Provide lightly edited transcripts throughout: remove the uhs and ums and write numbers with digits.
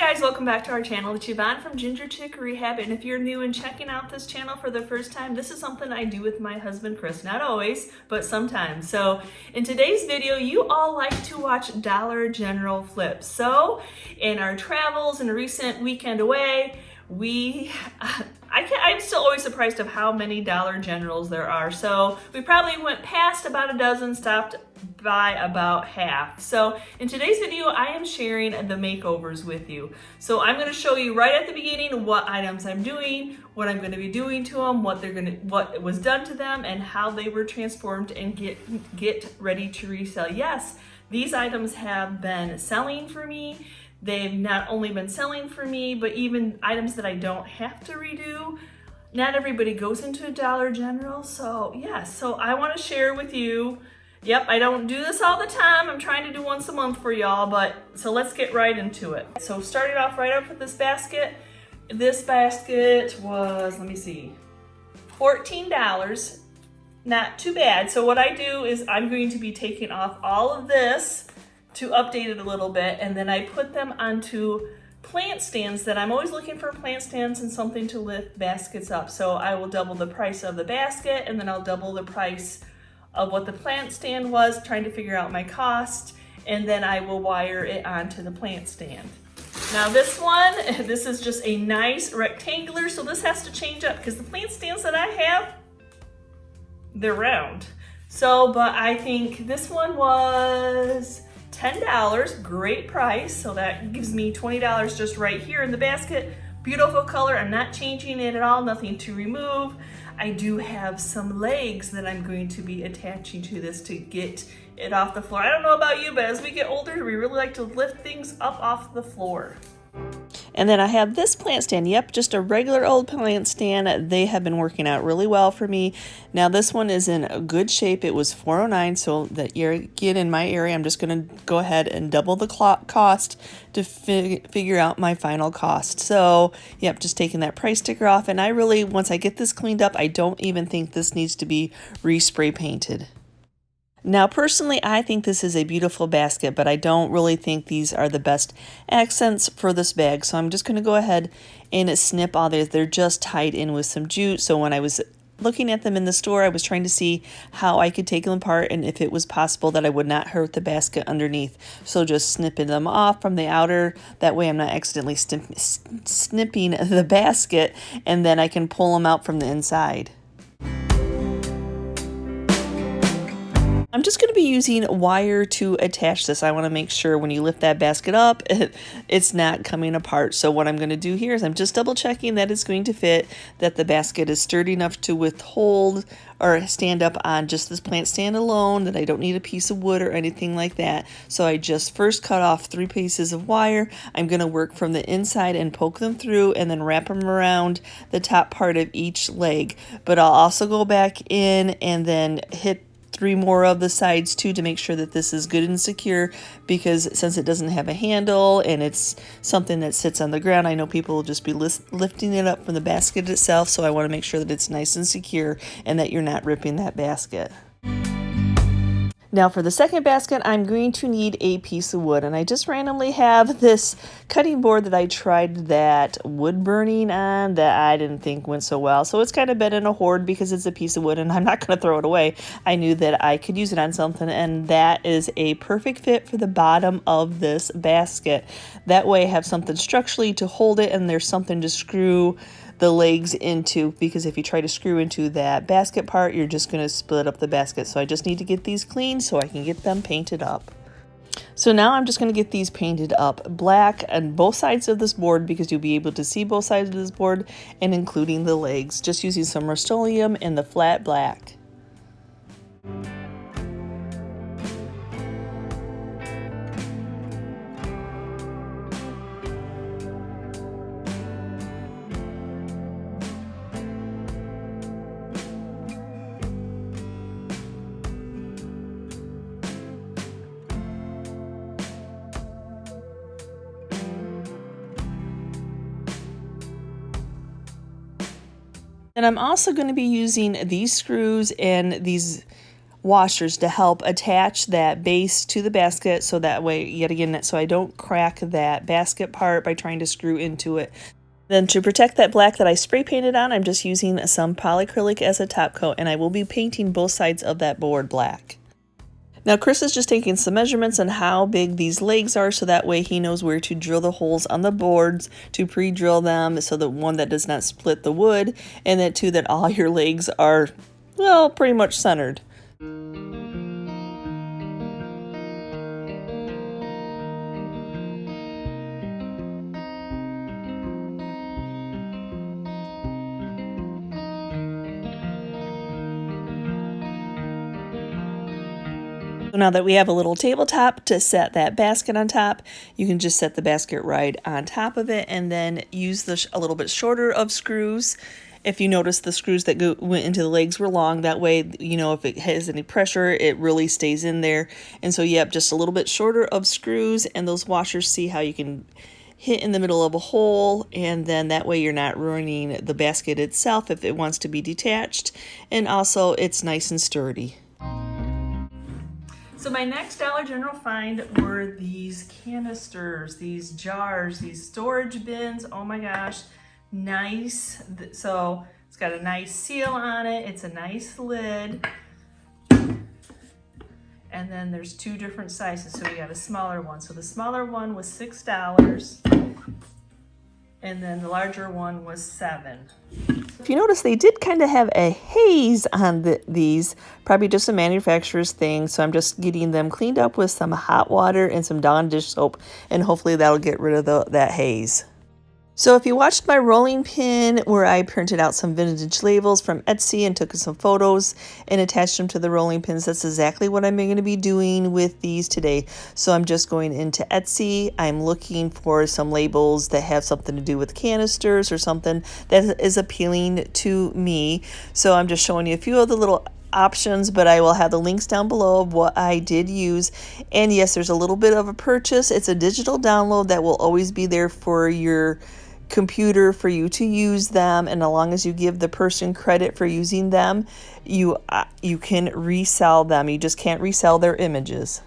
guys, welcome back to our channel. It's Yvonne from Ginger Chick Rehab, and if you're new and checking out this channel for the first time, this is something I do with my husband Chris. Not always, but sometimes. So in today's video, you all like to watch Dollar General flips. So in our travels and a recent weekend away, I'm still always surprised of how many Dollar Generals there are. So we probably went past about a dozen, stopped by about half. So in today's video, I am sharing the makeovers with you. So I'm going to show you right at the beginning what items I'm doing, what I'm going to be doing to them, what was done to them, and how they were transformed and get ready to resell. Yes, these items have been selling for me. They've not only been selling for me, but even items that I don't have to redo. Not everybody goes into a Dollar General, so yes. So I want to share with you. Yep, I don't do this all the time. I'm trying to do once a month for y'all, but so let's get right into it. So starting off right up with this basket. This basket was, let me see, $14. Not too bad. So what I do is I'm going to be taking off all of this to update it a little bit, and then I put them onto plant stands that I'm always looking for plant stands and something to lift baskets up. So I will double the price of the basket, and then I'll double the price of what the plant stand was, trying to figure out my cost, and then I will wire it onto the plant stand. Now this one, this is just a nice rectangular, so this has to change up because the plant stands that I have, they're round. So, but I think this one was $10, great price. So that gives me $20 just right here in the basket. Beautiful color, I'm not changing it at all, nothing to remove. I do have some legs that I'm going to be attaching to this to get it off the floor. I don't know about you, but as we get older, we really like to lift things up off the floor. And then I have this plant stand. Yep, just a regular old plant stand. They have been working out really well for me. Now this one is in good shape. It was $409, so that you're again in my area, I'm just going to go ahead and double the cost to figure out my final cost. So yep, just taking that price sticker off. And I really, once I get this cleaned up, I don't even think this needs to be respray painted. Now, personally, I think this is a beautiful basket, but I don't really think these are the best accents for this bag. So I'm just going to go ahead and snip all these. They're just tied in with some jute. So when I was looking at them in the store, I was trying to see how I could take them apart and if it was possible that I would not hurt the basket underneath. So just snipping them off from the outer. That way I'm not accidentally snipping the basket, and then I can pull them out from the inside. I'm just going to be using wire to attach this. I want to make sure when you lift that basket up, it's not coming apart. So what I'm going to do here is I'm just double checking that it's going to fit, that the basket is sturdy enough to withhold or stand up on just this plant stand alone, that I don't need a piece of wood or anything like that. So I just first cut off 3 pieces of wire. I'm going to work from the inside and poke them through and then wrap them around the top part of each leg. But I'll also go back in and then hit 3 more of the sides too to make sure that this is good and secure, because since it doesn't have a handle and it's something that sits on the ground, I know people will just be lifting it up from the basket itself, so I want to make sure that it's nice and secure and that you're not ripping that basket. Now for the second basket, I'm going to need a piece of wood, and I just randomly have this cutting board that I tried that wood burning on that I didn't think went so well. So it's kind of been in a hoard because it's a piece of wood and I'm not going to throw it away. I knew that I could use it on something, and that is a perfect fit for the bottom of this basket. That way I have something structurally to hold it, and there's something to screw the legs into, because if you try to screw into that basket part, you're just going to split up the basket. So I just need to get these cleaned so I can get them painted up. So now I'm just going to get these painted up black on both sides of this board, because you'll be able to see both sides of this board, and including the legs, just using some Rust-Oleum in the flat black. And I'm also going to be using these screws and these washers to help attach that base to the basket, so that way, yet again, so I don't crack that basket part by trying to screw into it. Then to protect that black that I spray painted on, I'm just using some polycrylic as a top coat, and I will be painting both sides of that board black. Now Chris is just taking some measurements on how big these legs are, so that way he knows where to drill the holes on the boards to pre-drill them, so that one, that does not split the wood, and that two, that all your legs are, well, pretty much centered. So now that we have a little tabletop to set that basket on top, you can just set the basket right on top of it, and then use a little bit shorter of screws. If you notice, the screws that went into the legs were long, that way, you know, if it has any pressure, it really stays in there. And so, yep, just a little bit shorter of screws, and those washers, see how you can hit in the middle of a hole, and then that way you're not ruining the basket itself if it wants to be detached, and also it's nice and sturdy. So my next Dollar General find were these canisters, these jars, these storage bins. Oh my gosh, nice. So it's got a nice seal on it. It's a nice lid. And then there's two different sizes. So we got a smaller one. So the smaller one was $6. And then the larger one was $7. If you notice, they did kind of have a haze on these, probably just a manufacturer's thing. So I'm just getting them cleaned up with some hot water and some Dawn dish soap, and hopefully that'll get rid of that haze. So if you watched my rolling pin where I printed out some vintage labels from Etsy and took some photos and attached them to the rolling pins, that's exactly what I'm going to be doing with these today. So I'm just going into Etsy. I'm looking for some labels that have something to do with canisters or something that is appealing to me. So I'm just showing you a few of the little options, but I will have the links down below of what I did use. And yes, there's a little bit of a purchase. It's a digital download that will always be there for your computer for you to use them, and as long as you give the person credit for using them, you can resell them. You just can't resell their images.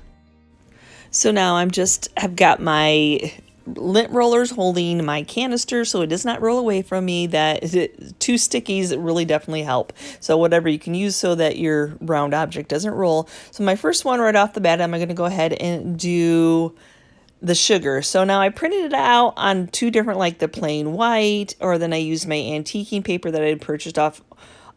So now I've got my lint rollers holding my canister so it does not roll away from me. Two stickies really definitely help. So whatever you can use so that your round object doesn't roll. So my first one right off the bat, I'm going to go ahead and do the sugar. So now I printed it out on two different, like the plain white, or then I used my antiquing paper that I had purchased off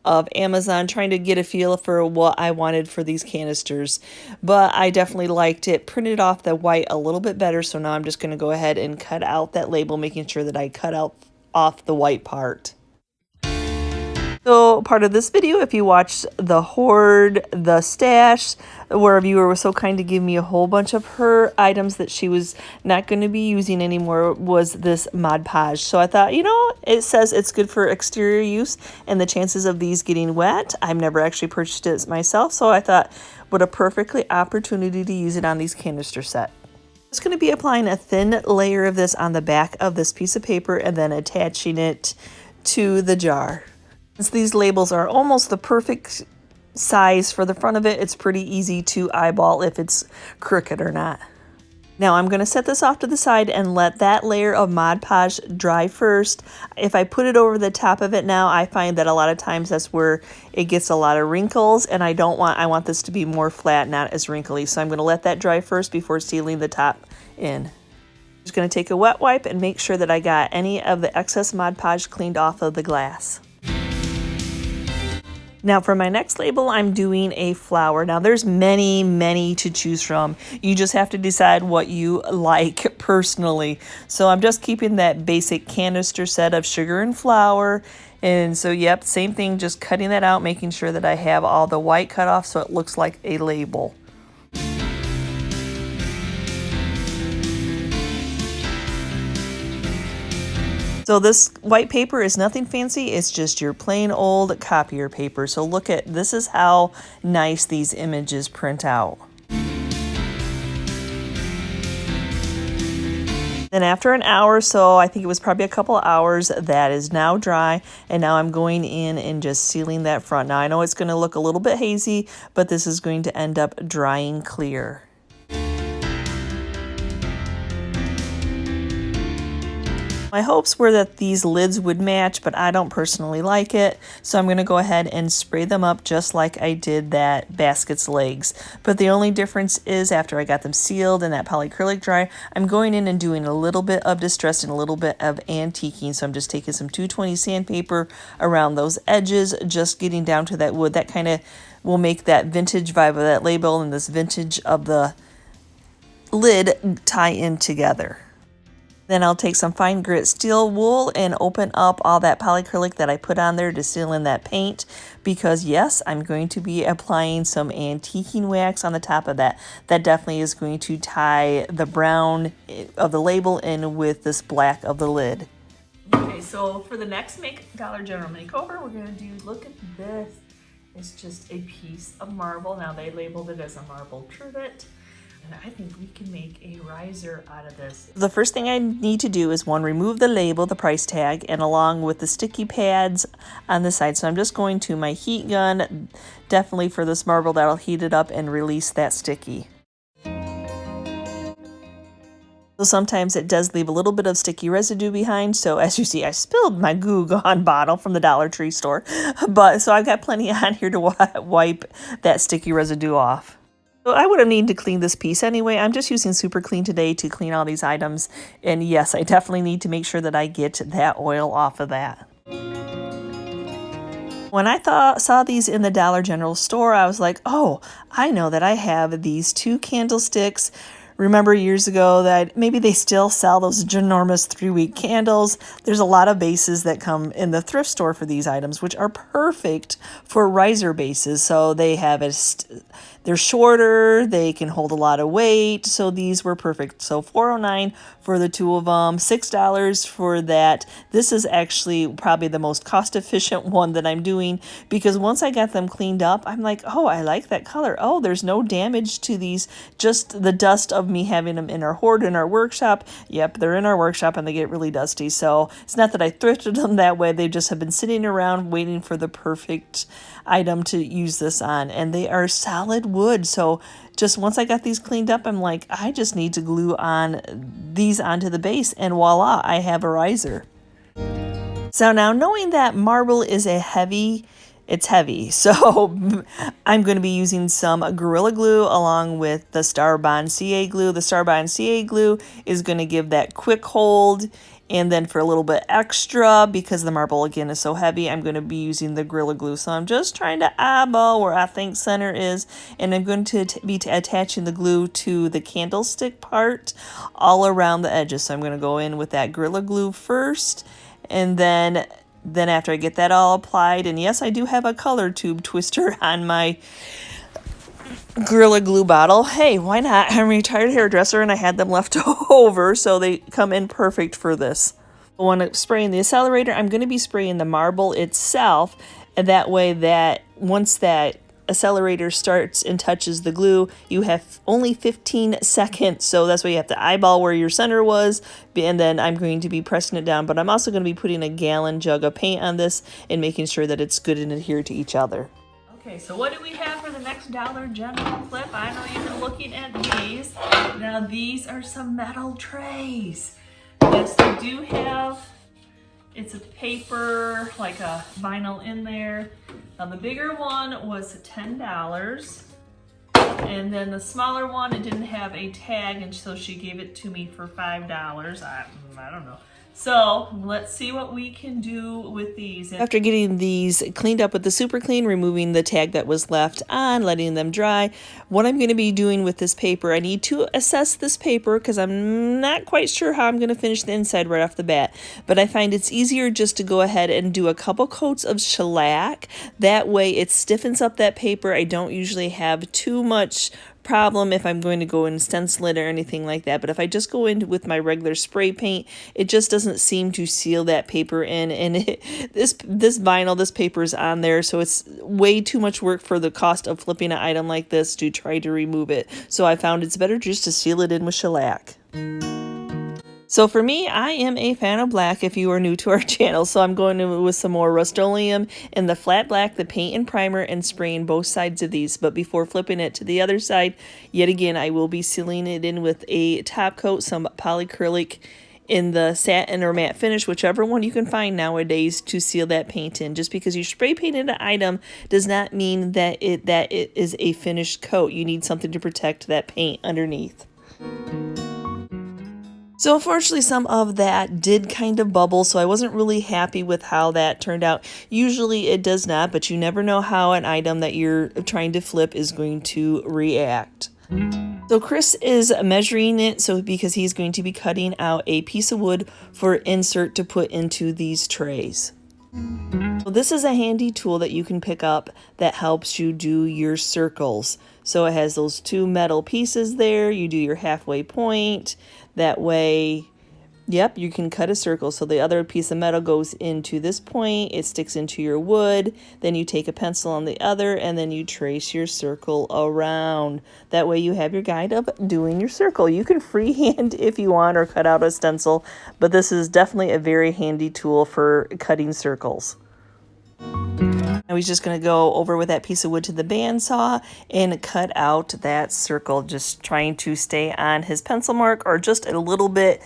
of Amazon, trying to get a feel for what I wanted for these canisters. But I definitely liked it printed off the white a little bit better. So now I'm just going to go ahead and cut out that label, making sure that I cut out off the white part. So part of this video, if you watched the hoard, the stash, where a viewer was so kind to give me a whole bunch of her items that she was not going to be using anymore, was this Mod Podge. So I thought, you know, it says it's good for exterior use, and the chances of these getting wet, I've never actually purchased it myself, so I thought, what a perfectly opportunity to use it on these canister set. I'm just going to be applying a thin layer of this on the back of this piece of paper and then attaching it to the jar. Since these labels are almost the perfect size for the front of it, it's pretty easy to eyeball if it's crooked or not. Now I'm going to set this off to the side and let that layer of Mod Podge dry first. If I put it over the top of it now, I find that a lot of times that's where it gets a lot of wrinkles, and I want this to be more flat, not as wrinkly. So I'm going to let that dry first before sealing the top in. I'm just going to take a wet wipe and make sure that I got any of the excess Mod Podge cleaned off of the glass. Now for my next label, I'm doing a flower. Now there's many to choose from. You just have to decide what you like personally. So I'm just keeping that basic canister set of sugar and flour. And so, yep, same thing, just cutting that out, making sure that I have all the white cut off so it looks like a label. So this white paper is nothing fancy, it's just your plain old copier paper. So look at, this is how nice these images print out. Then after an hour or so, I think it was probably a couple of hours, that is now dry. And now I'm going in and just sealing that front. Now I know it's going to look a little bit hazy, but this is going to end up drying clear. My hopes were that these lids would match, but I don't personally like it. So I'm going to go ahead and spray them up just like I did that basket's legs. But the only difference is after I got them sealed and that polycrylic dry, I'm going in and doing a little bit of distress and a little bit of antiquing. So I'm just taking some 220 sandpaper around those edges, just getting down to that wood. That kind of will make that vintage vibe of that label and this vintage of the lid tie in together. Then I'll take some fine grit steel wool and open up all that polycrylic that I put on there to seal in that paint, because yes, I'm going to be applying some antiquing wax on the top of that. That definitely is going to tie the brown of the label in with this black of the lid. Okay, so for the next Dollar General makeover, we're going to do, look at this. It's just a piece of marble. Now they labeled it as a marble trivet. And I think we can make a riser out of this. The first thing I need to do is remove the label, the price tag, and along with the sticky pads on the side. So I'm just going to my heat gun, definitely for this marble, that'll heat it up and release that sticky. So sometimes it does leave a little bit of sticky residue behind. So as you see, I spilled my Goo Gone bottle from the Dollar Tree store. But so I've got plenty on here to wipe that sticky residue off. So I would have needed to clean this piece anyway. I'm just using Superclean today to clean all these items. And yes, I definitely need to make sure that I get that oil off of that. When I saw these in the Dollar General store, I was like, oh, I know that I have these 2 candlesticks. Remember years ago that maybe they still sell those ginormous 3-week candles. There's a lot of bases that come in the thrift store for these items, which are perfect for riser bases. So they have they're shorter, they can hold a lot of weight. So these were perfect. So $4.09 for the 2 of them, $6 for that. This is actually probably the most cost efficient one that I'm doing, because once I got them cleaned up, I'm like, oh, I like that color. Oh, there's no damage to these, just the dust of me having them in our hoard in our workshop. Yep, they're in our workshop and they get really dusty. So it's not that I thrifted them that way. They just have been sitting around waiting for the perfect item to use this on, and they are solid wood. So just once I got these cleaned up, I'm like, I just need to glue on these onto the base, and voila, I have a riser. So now, knowing that marble is it's heavy, so I'm going to be using some Gorilla Glue along with the Starbond CA glue. The Starbond CA glue is going to give that quick hold, and then for a little bit extra, because the marble again is so heavy, I'm going to be using the Gorilla Glue. So I'm just trying to eyeball where I think center is, and I'm going to be attaching the glue to the candlestick part all around the edges. So I'm going to go in with that Gorilla Glue first, and then after I get that all applied, and yes, I do have a color tube twister on my Gorilla Glue bottle. Hey, why not? I'm a retired hairdresser and I had them left over, so they come in perfect for this. When I'm spraying the accelerator, I'm going to be spraying the marble itself, and that way that once that accelerator starts and touches the glue, you have only 15 seconds. So that's why you have to eyeball where your center was, and then I'm going to be pressing it down. But I'm also going to be putting a gallon jug of paint on this and making sure that it's good and adhered to each other. Okay, so what do we have for the next Dollar General flip? I know you've been looking at these. Now these are some metal trays. Yes, they do have, it's a paper, like a vinyl in there. Now the bigger one was $10. And then the smaller one, it didn't have a tag, and so she gave it to me for $5. I don't know. So let's see what we can do with these. After getting these cleaned up with the Superclean, removing the tag that was left on, letting them dry, what I'm going to be doing with this paper, I need to assess this paper because I'm not quite sure how I'm going to finish the inside right off the bat. But I find it's easier just to go ahead and do a couple coats of shellac. That way it stiffens up that paper. I don't usually have too much problem if I'm going to go and stencil it or anything like that, but if I just go in with my regular spray paint, it just doesn't seem to seal that paper in, and this vinyl, this paper is on there, so it's way too much work for the cost of flipping an item like this to try to remove it. So I found it's better just to seal it in with shellac. So for me, I am a fan of black if you are new to our channel. So I'm going to with some more Rust-Oleum in the flat black, the paint and primer, and spraying both sides of these. But before flipping it to the other side, yet again, I will be sealing it in with a top coat, some Polycrylic in the satin or matte finish, whichever one you can find nowadays, to seal that paint in. Just because you spray painted an item does not mean that it is a finished coat. You need something to protect that paint underneath. So unfortunately, some of that did kind of bubble, so I wasn't really happy with how that turned out. Usually it does not, but you never know how an item that you're trying to flip is going to react. So Chris is measuring it because he's going to be cutting out a piece of wood for insert to put into these trays. So this is a handy tool that you can pick up that helps you do your circles. So it has those two metal pieces there. You do your halfway point. That way, yep, you can cut a circle. So the other piece of metal goes into this point. It sticks into your wood. Then you take a pencil on the other and then you trace your circle around. That way you have your guide of doing your circle. You can freehand if you want or cut out a stencil, but this is definitely a very handy tool for cutting circles. Now he's just going to go over with that piece of wood to the bandsaw and cut out that circle, just trying to stay on his pencil mark or just a little bit.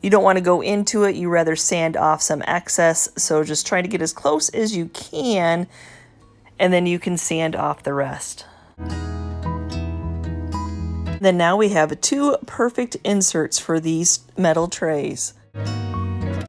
You don't want to go into it, you rather sand off some excess, so just try to get as close as you can and then you can sand off the rest. Then now we have two perfect inserts for these metal trays.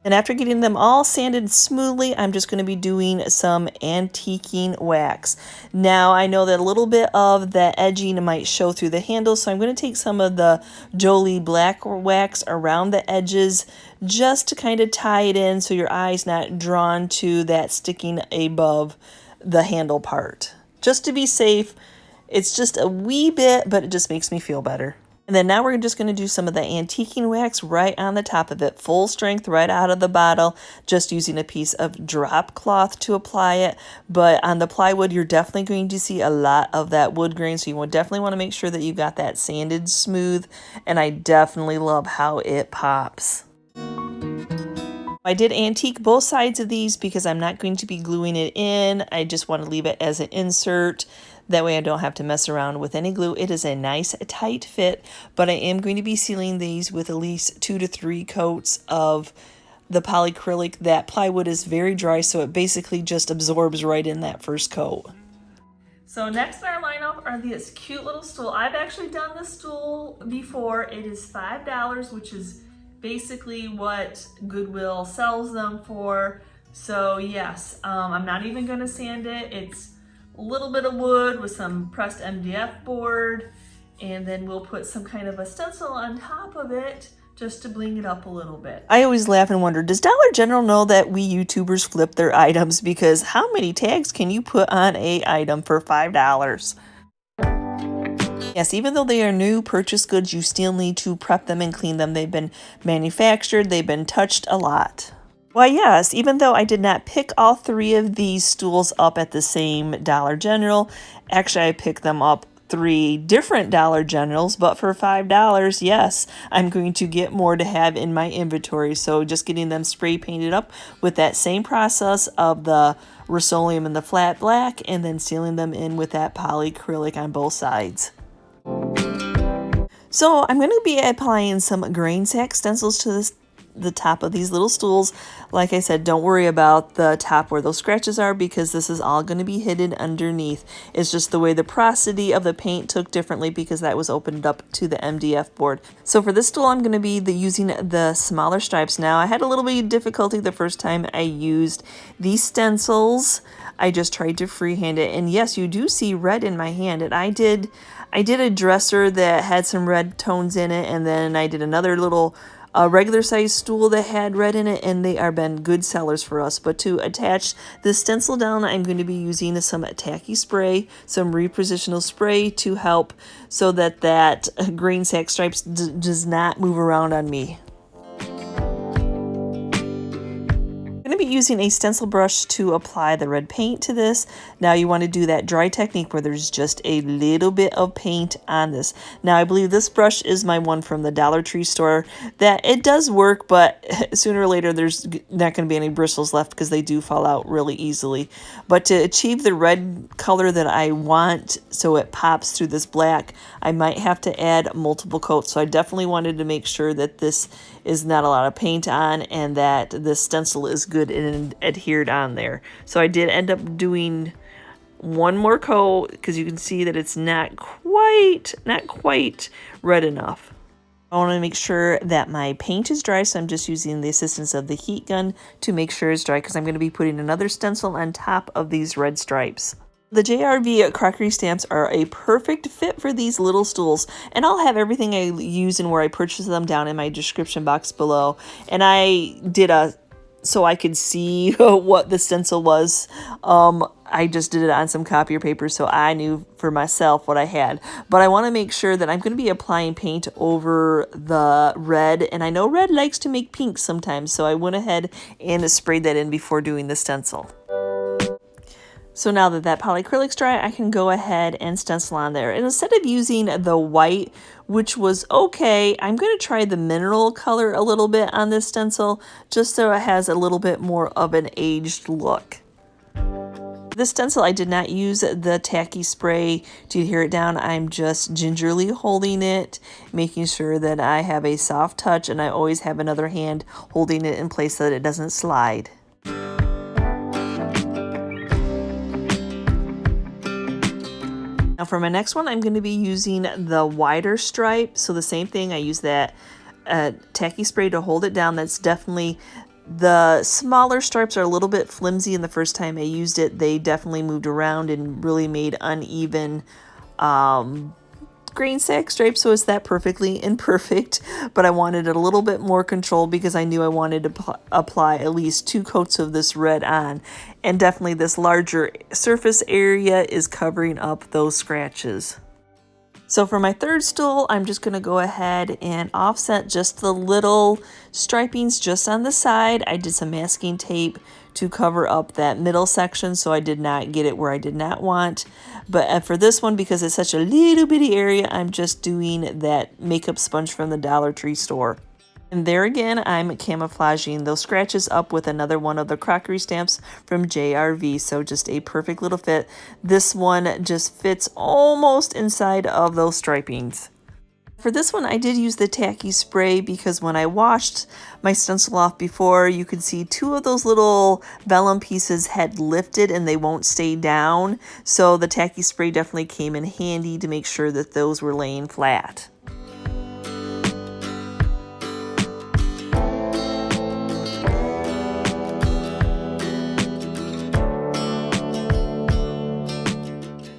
And after getting them all sanded smoothly, I'm just going to be doing some antiquing wax. Now, I know that a little bit of the edging might show through the handle, so I'm going to take some of the Jolie black wax around the edges just to kind of tie it in so your eye's not drawn to that sticking above the handle part. Just to be safe, it's just a wee bit, but it just makes me feel better. And then now we're just going to do some of the antiquing wax right on the top of it, full strength right out of the bottle, just using a piece of drop cloth to apply it. But on the plywood, you're definitely going to see a lot of that wood grain, so you would definitely want to make sure that you got that sanded smooth, and I definitely love how it pops. I did antique both sides of these because I'm not going to be gluing it in. I just want to leave it as an insert. That way I don't have to mess around with any glue. It is a nice tight fit, but I am going to be sealing these with at least 2 to 3 coats of the polycrylic. That plywood is very dry, so it basically just absorbs right in that first coat. So next in our lineup are this cute little stool. I've actually done this stool before. It is $5, which is basically what Goodwill sells them for. So yes, I'm not even going to sand it. It's a little bit of wood with some pressed MDF board, and then we'll put some kind of a stencil on top of it just to bling it up a little bit. I always laugh and wonder, does Dollar General know that we YouTubers flip their items? Because how many tags can you put on a item for $5? Yes, even though they are new purchase goods, you still need to prep them and clean them. They've been manufactured, they've been touched a lot. Why yes, even though I did not pick all 3 of these stools up at the same Dollar General, actually I picked them up 3 different Dollar Generals, but for $5, yes, I'm going to get more to have in my inventory. So just getting them spray painted up with that same process of the Rust-Oleum and the flat black, and then sealing them in with that polycrylic on both sides. So I'm going to be applying some grain sack stencils to the top of these little stools. Like I said, don't worry about the top where those scratches are because this is all going to be hidden underneath. It's just the way the porosity of the paint took differently because that was opened up to the MDF board. So for this stool, I'm going to be using the smaller stripes. Now, I had a little bit of difficulty the first time I used these stencils. I just tried to freehand it, and yes, you do see red in my hand, and I did a dresser that had some red tones in it, and then I did another little regular size stool that had red in it, and they are been good sellers for us. But to attach the stencil down, I'm going to be using some tacky spray, some repositional spray to help so that that grain sack stripes does not move around on me. I'm going to be using a stencil brush to apply the red paint to this. Now you want to do that dry technique where there's just a little bit of paint on this. Now I believe this brush is my one from the Dollar Tree store. That it does work, but sooner or later there's not going to be any bristles left because they do fall out really easily. But to achieve the red color that I want so it pops through this black, I might have to add multiple coats. So I definitely wanted to make sure that this is not a lot of paint on and that the stencil is good and adhered on there. So I did end up doing one more coat because you can see that it's not quite red enough. I want to make sure that my paint is dry, so I'm just using the assistance of the heat gun to make sure it's dry because I'm going to be putting another stencil on top of these red stripes. The JRV crockery stamps are a perfect fit for these little stools, and I'll have everything I use and where I purchase them down in my description box below. And I did so I could see what the stencil was. I just did it on some copier paper so I knew for myself what I had. But I want to make sure that I'm going to be applying paint over the red, and I know red likes to make pink sometimes, so I went ahead and sprayed that in before doing the stencil. So now that that polyacrylic's dry, I can go ahead and stencil on there. And instead of using the white, which was okay, I'm going to try the mineral color a little bit on this stencil, just so it has a little bit more of an aged look. This stencil, I did not use the tacky spray to adhere it down. I'm just gingerly holding it, making sure that I have a soft touch, and I always have another hand holding it in place so that it doesn't slide. Now for my next one, I'm going to be using the wider stripe. So the same thing, I use that tacky spray to hold it down. That's definitely, the smaller stripes are a little bit flimsy, and the first time I used it, they definitely moved around and really made uneven grain sack stripes, so it's that perfectly imperfect, but I wanted it a little bit more control because I knew I wanted to apply at least 2 coats of this red on, and definitely this larger surface area is covering up those scratches. So for my third stool, I'm just going to go ahead and offset just the little stripings just on the side. I did some masking tape to cover up that middle section so I did not get it where I did not want. But for this one, because it's such a little bitty area, I'm just doing that makeup sponge from the Dollar Tree store. And there again, I'm camouflaging those scratches up with another one of the crockery stamps from JRV. So just a perfect little fit. This one just fits almost inside of those stripings. For this one, I did use the tacky spray because when I washed my stencil off before, you could see 2 of those little vellum pieces had lifted and they won't stay down. So the tacky spray definitely came in handy to make sure that those were laying flat.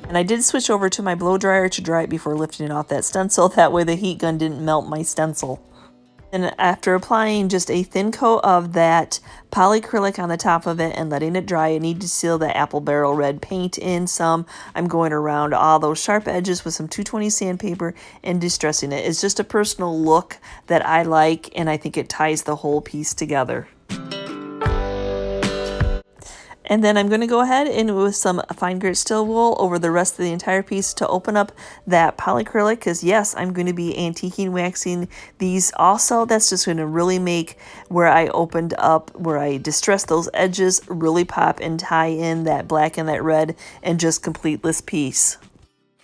And I did switch over to my blow dryer to dry it before lifting it off that stencil. That way the heat gun didn't melt my stencil. And after applying just a thin coat of that polycrylic on the top of it and letting it dry, I need to seal the apple barrel red paint in some. I'm going around all those sharp edges with some 220 sandpaper and distressing it. It's just a personal look that I like, and I think it ties the whole piece together. And then I'm going to go ahead and with some fine grit steel wool over the rest of the entire piece to open up that polycrylic, because yes, I'm going to be antiquing waxing these also. That's just going to really make where I opened up, where I distressed those edges, really pop and tie in that black and that red and just complete this piece.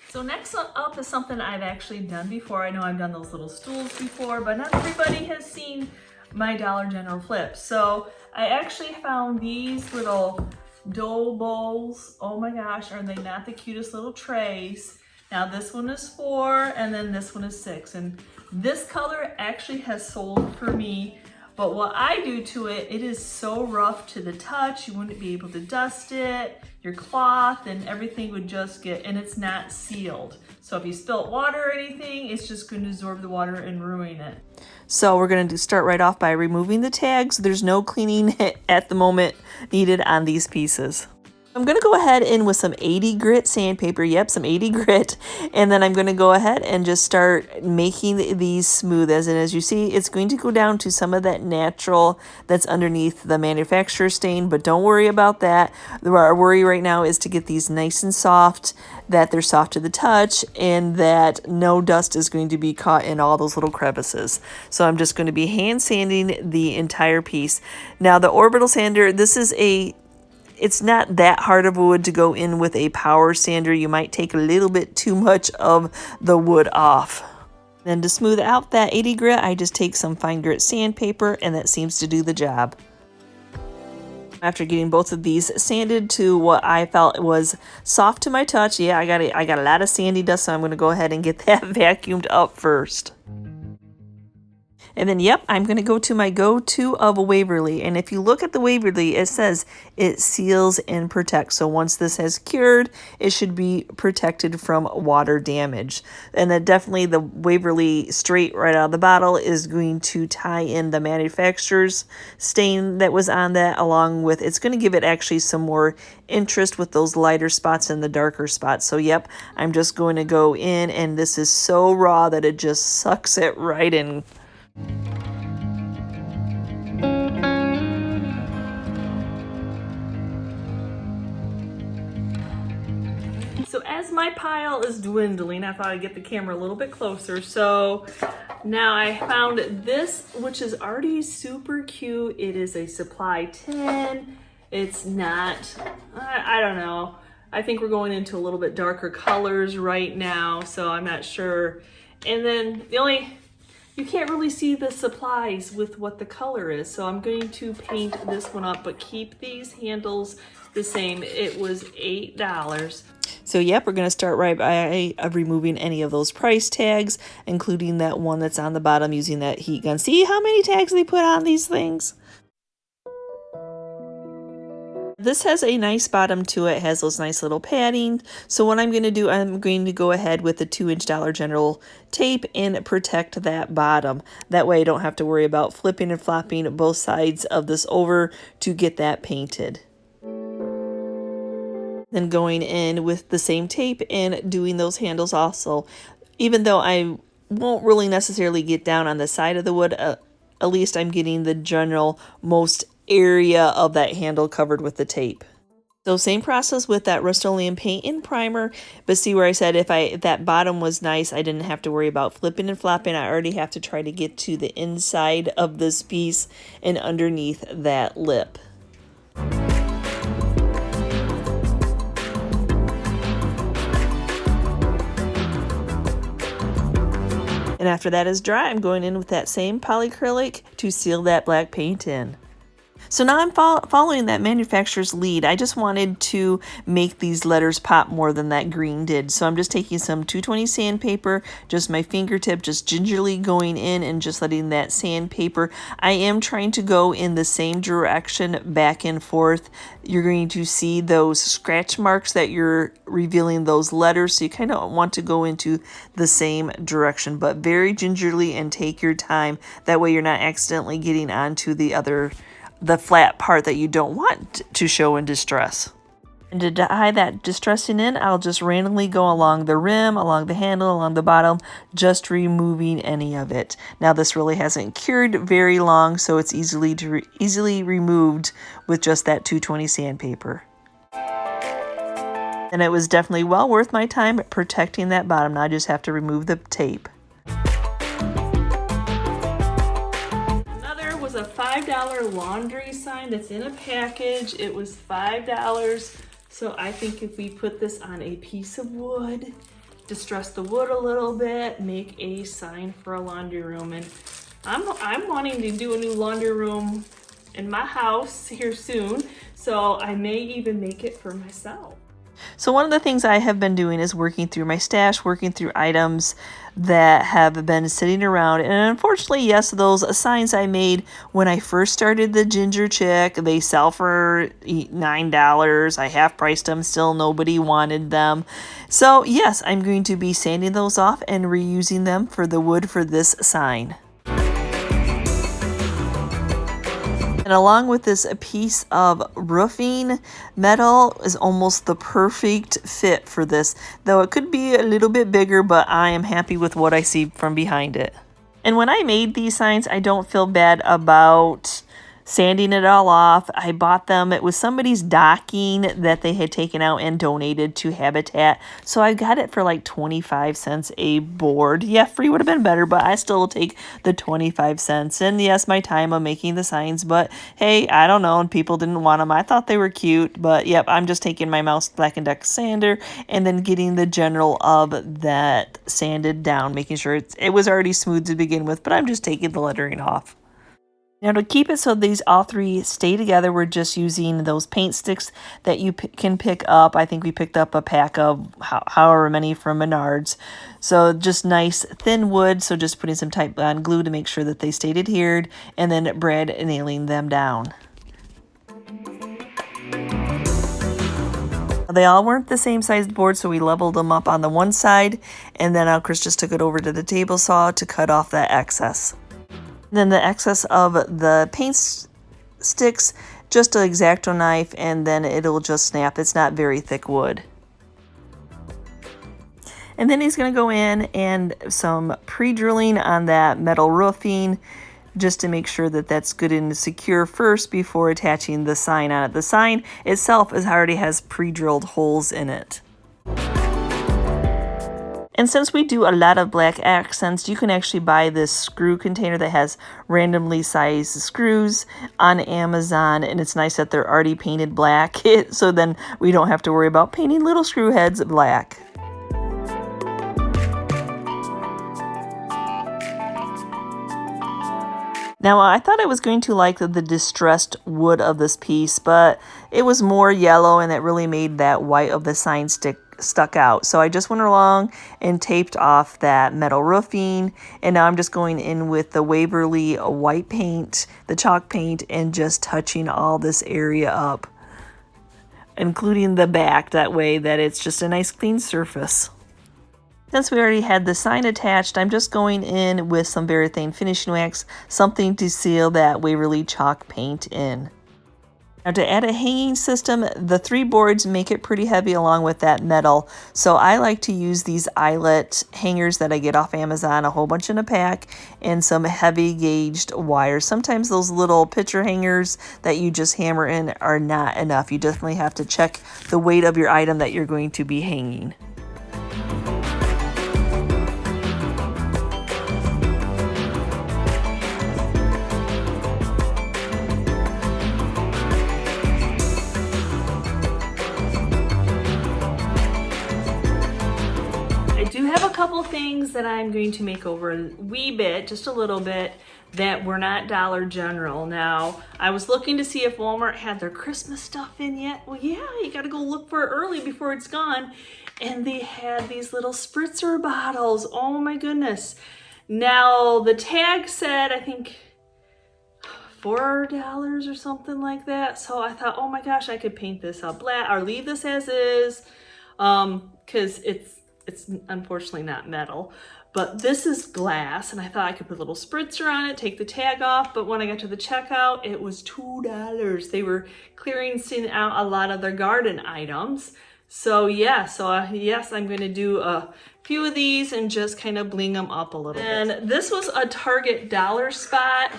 So next up is something I've actually done before. I know I've done those little stools before, but not everybody has seen my Dollar General flips. So I actually found these little dough bowls. Oh my gosh, are they not the cutest little trays? Now this one is 4 and then this one is 6. And this color actually has sold for me. But what I do to it, it is so rough to the touch. You wouldn't be able to dust it. Your cloth and everything would just get, and it's not sealed. So if you spilt water or anything, it's just going to absorb the water and ruin it. So we're going to start right off by removing the tags. There's no cleaning at the moment needed on these pieces. I'm going to go ahead in with some 80 grit sandpaper. Yep, some 80 grit. And then I'm going to go ahead and just start making these smooth. As you see, it's going to go down to some of that natural that's underneath the manufacturer stain. But don't worry about that. Our worry right now is to get these nice and soft, that they're soft to the touch, and that no dust is going to be caught in all those little crevices. So I'm just going to be hand sanding the entire piece. Now the orbital sander, it's not that hard of a wood to go in with a power sander. You might take a little bit too much of the wood off. Then to smooth out that 80 grit, I just take some fine grit sandpaper, and that seems to do the job. After getting both of these sanded to what I felt was soft to my touch, yeah, I got a lot of sandy dust, so I'm going to go ahead and get that vacuumed up first. And then, yep, I'm going to go to my go-to of a Waverly. And if you look at the Waverly, it says it seals and protects. So once this has cured, it should be protected from water damage. And then definitely the Waverly straight right out of the bottle is going to tie in the manufacturer's stain that was on that, along with, it's going to give it actually some more interest with those lighter spots and the darker spots. So yep, I'm just going to go in, and this is so raw that it just sucks it right in. So as my pile is dwindling, I thought I'd get the camera a little bit closer. So now I found this, which is already super cute. It is a supply tin. It's not, I don't know. I think we're going into a little bit darker colors right now, so I'm not sure. And then you can't really see the supplies with what the color is. So I'm going to paint this one up, but keep these handles the same. It was $8. So yep, we're going to start right by removing any of those price tags, including that one that's on the bottom, using that heat gun. See how many tags they put on these things? This has a nice bottom to it, has those nice little padding. So what I'm going to do, I'm going to go ahead with the 2-inch Dollar General tape and protect that bottom. That way I don't have to worry about flipping and flopping both sides of this over to get that painted. Then going in with the same tape and doing those handles also. Even though I won't really necessarily get down on the side of the wood, at least I'm getting the general most area of that handle covered with the tape. So same process with that Rust-Oleum paint and primer, but see where I said if that bottom was nice, I didn't have to worry about flipping and flopping. I already have to try to get to the inside of this piece and underneath that lip. And after that is dry, I'm going in with that same polycrylic to seal that black paint in. So now I'm following that manufacturer's lead. I just wanted to make these letters pop more than that green did. So I'm just taking some 220 sandpaper, just my fingertip, just gingerly going in and just letting that sandpaper. I am trying to go in the same direction back and forth. You're going to see those scratch marks that you're revealing those letters. So you kind of want to go into the same direction, but very gingerly, and take your time. That way you're not accidentally getting onto the flat part that you don't want to show in distress. And to hide that distressing in, I'll just randomly go along the rim, along the handle, along the bottom, just removing any of it. Now this really hasn't cured very long, so it's easily removed with just that 220 sandpaper. And it was definitely well worth my time protecting that bottom. Now I just have to remove the tape. A $5 laundry sign that's in a package. It was $5. So I think if we put this on a piece of wood, distress the wood a little bit, make a sign for a laundry room. And I'm wanting to do a new laundry room in my house here soon, so I may even make it for myself. So one of the things I have been doing is working through my stash, working through items that have been sitting around. And unfortunately, yes, those signs I made when I first started the Ginger Chick, they sell for $9. I half priced them, still nobody wanted them. So yes, I'm going to be sanding those off and reusing them for the wood for this sign. And along with this, a piece of roofing metal is almost the perfect fit for this, though it could be a little bit bigger, but I am happy with what I see from behind it. And when I made these signs, I don't feel bad about sanding it all off. I bought them. It was somebody's docking that they had taken out and donated to Habitat. So I got it for like 25 cents a board. Yeah, free would have been better, but I still take the 25 cents. And yes, my time of making the signs, but hey, I don't know. And people didn't want them. I thought they were cute, but yep, I'm just taking my Mouse Black & Decker sander and then getting the general of that sanded down, making sure it was already smooth to begin with, but I'm just taking the lettering off. Now to keep it so these all three stay together, we're just using those paint sticks that you can pick up. I think we picked up a pack of however many from Menards. So just nice thin wood, so just putting some tight bond glue to make sure that they stayed adhered, and then Brad nailing them down. They all weren't the same sized board, so we leveled them up on the one side, and then Chris just took it over to the table saw to cut off that excess. Then the excess of the paint sticks, just an X-Acto knife, and then it'll just snap. It's not very thick wood. And then he's going to go in and some pre-drilling on that metal roofing, just to make sure that that's good and secure first before attaching the sign on it. The sign itself already has pre-drilled holes in it. And since we do a lot of black accents, you can actually buy this screw container that has randomly sized screws on Amazon, and it's nice that they're already painted black, so then we don't have to worry about painting little screw heads black. Now, I thought I was going to like the distressed wood of this piece, but it was more yellow, and it really made that white of the sign stuck out. So I just went along and taped off that metal roofing, and now I'm just going in with the Waverly white paint, the chalk paint, and just touching all this area up, including the back, that way that it's just a nice clean surface. Since we already had the sign attached, I'm just going in with some Varathane finishing wax, something to seal that Waverly chalk paint in. Now to add a hanging system, the 3 boards make it pretty heavy along with that metal, so I like to use these eyelet hangers that I get off Amazon, a whole bunch in a pack, and some heavy gauged wire. Sometimes those little picture hangers that you just hammer in are not enough. You definitely have to check the weight of your item that you're going to be hanging. Couple things that I'm going to make over a wee bit, just a little bit, that were not Dollar General. Now, I was looking to see if Walmart had their Christmas stuff in yet. Well, yeah, you gotta go look for it early before it's gone. And they had these little spritzer bottles. Oh my goodness. Now, the tag said, I think, $4 or something like that. So I thought, oh my gosh, I could paint this up black or leave this as is, because it's unfortunately not metal, but this is glass, and I thought I could put a little spritzer on it, take the tag off, but when I got to the checkout, it was $2. They were clearing out a lot of their garden items. So yeah, yes, I'm going to do a few of these and just kind of bling them up a little bit. And this was a Target dollar spot.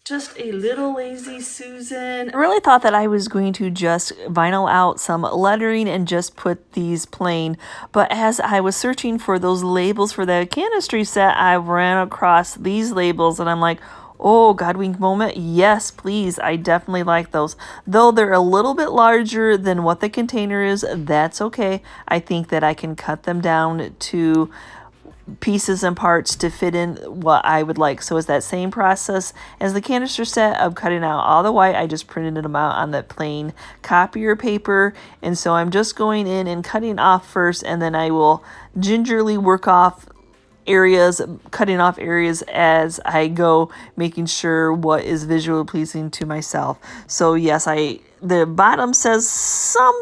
Just a little lazy Susan. I really thought that I was going to just vinyl out some lettering and just put these plain, but as I was searching for those labels for the canistry set, I ran across these labels, and I'm like, oh, God wink moment, yes, please, I definitely like those. Though they're a little bit larger than what the container is, that's okay. I think that I can cut them down to pieces and parts to fit in what I would like. So it's that same process as the canister set of cutting out all the white. I just printed them out on that plain copier paper, and so I'm just going in and cutting off first, and then I will gingerly work off areas, cutting off areas as I go, making sure what is visually pleasing to myself. So yes, I the bottom says something.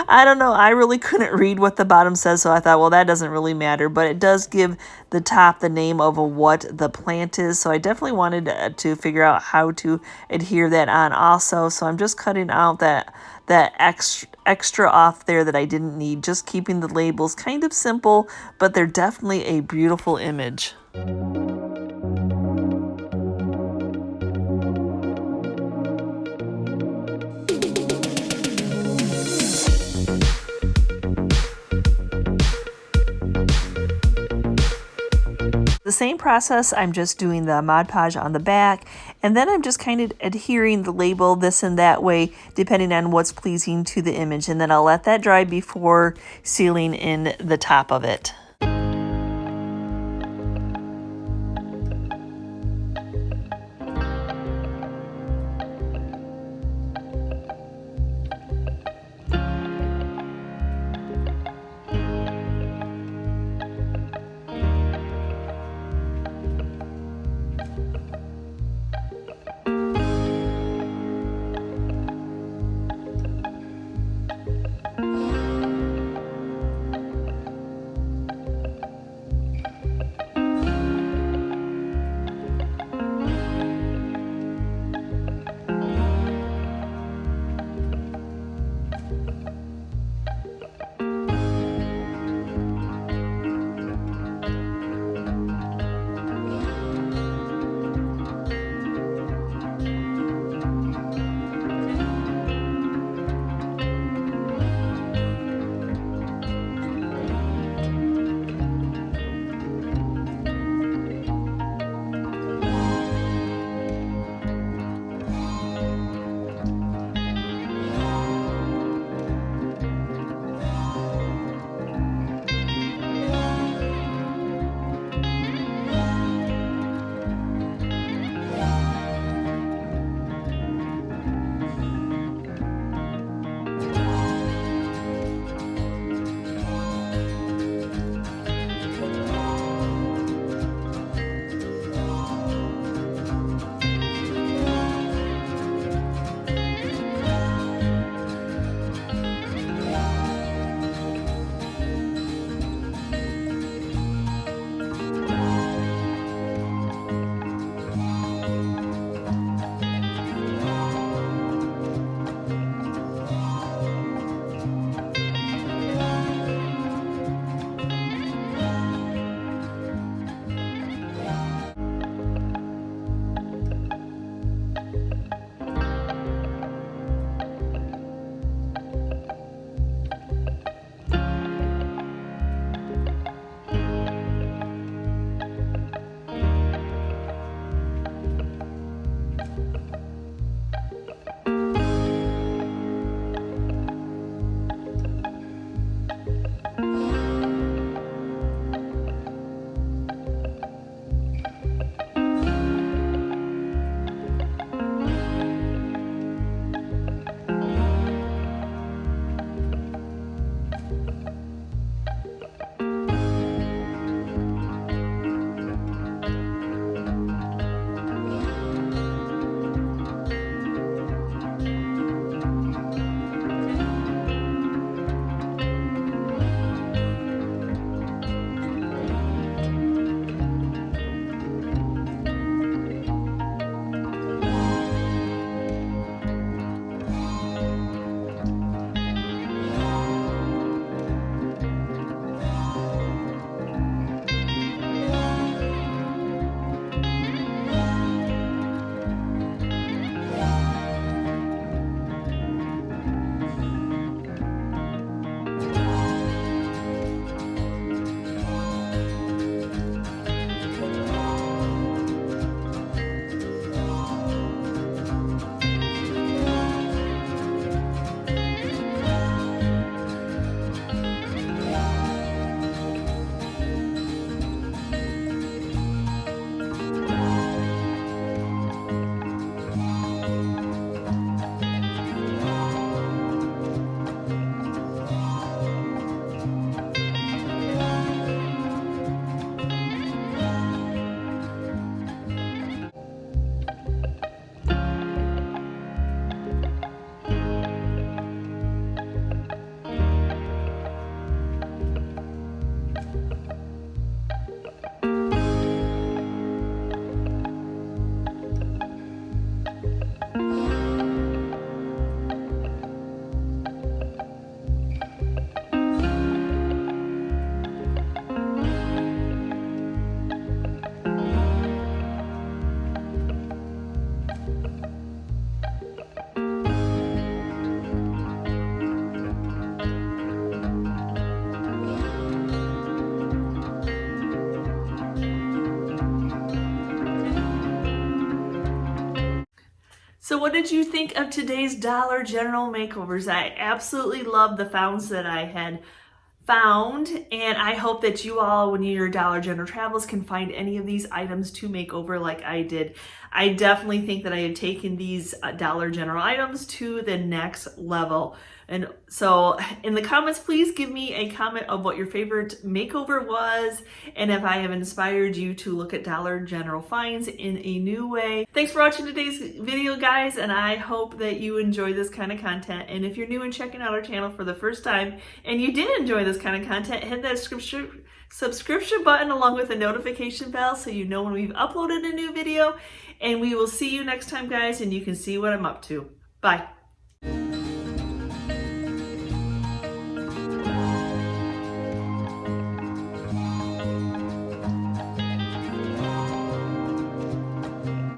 I don't know. I really couldn't read what the bottom says, so I thought, well, that doesn't really matter. But it does give the top the name of what the plant is. So I definitely wanted to figure out how to adhere that on also. So I'm just cutting out that extra off there that I didn't need. Just keeping the labels kind of simple, but they're definitely a beautiful image. The same process, I'm just doing the Mod Podge on the back, and then I'm just kind of adhering the label this and that way, depending on what's pleasing to the image, and then I'll let that dry before sealing in the top of it. So what did you think of today's Dollar General makeovers? I absolutely love the founds that I had found, and I hope that you all, when your Dollar General travels, can find any of these items to make over like I did. I definitely think that I had taken these Dollar General items to the next level. And so in the comments, please give me a comment of what your favorite makeover was, and if I have inspired you to look at Dollar General finds in a new way. Thanks for watching today's video, guys, and I hope that you enjoy this kind of content. And if you're new and checking out our channel for the first time, and you did enjoy this kind of content, hit that subscription button along with the notification bell so you know when we've uploaded a new video. And we will see you next time, guys, and you can see what I'm up to. Bye.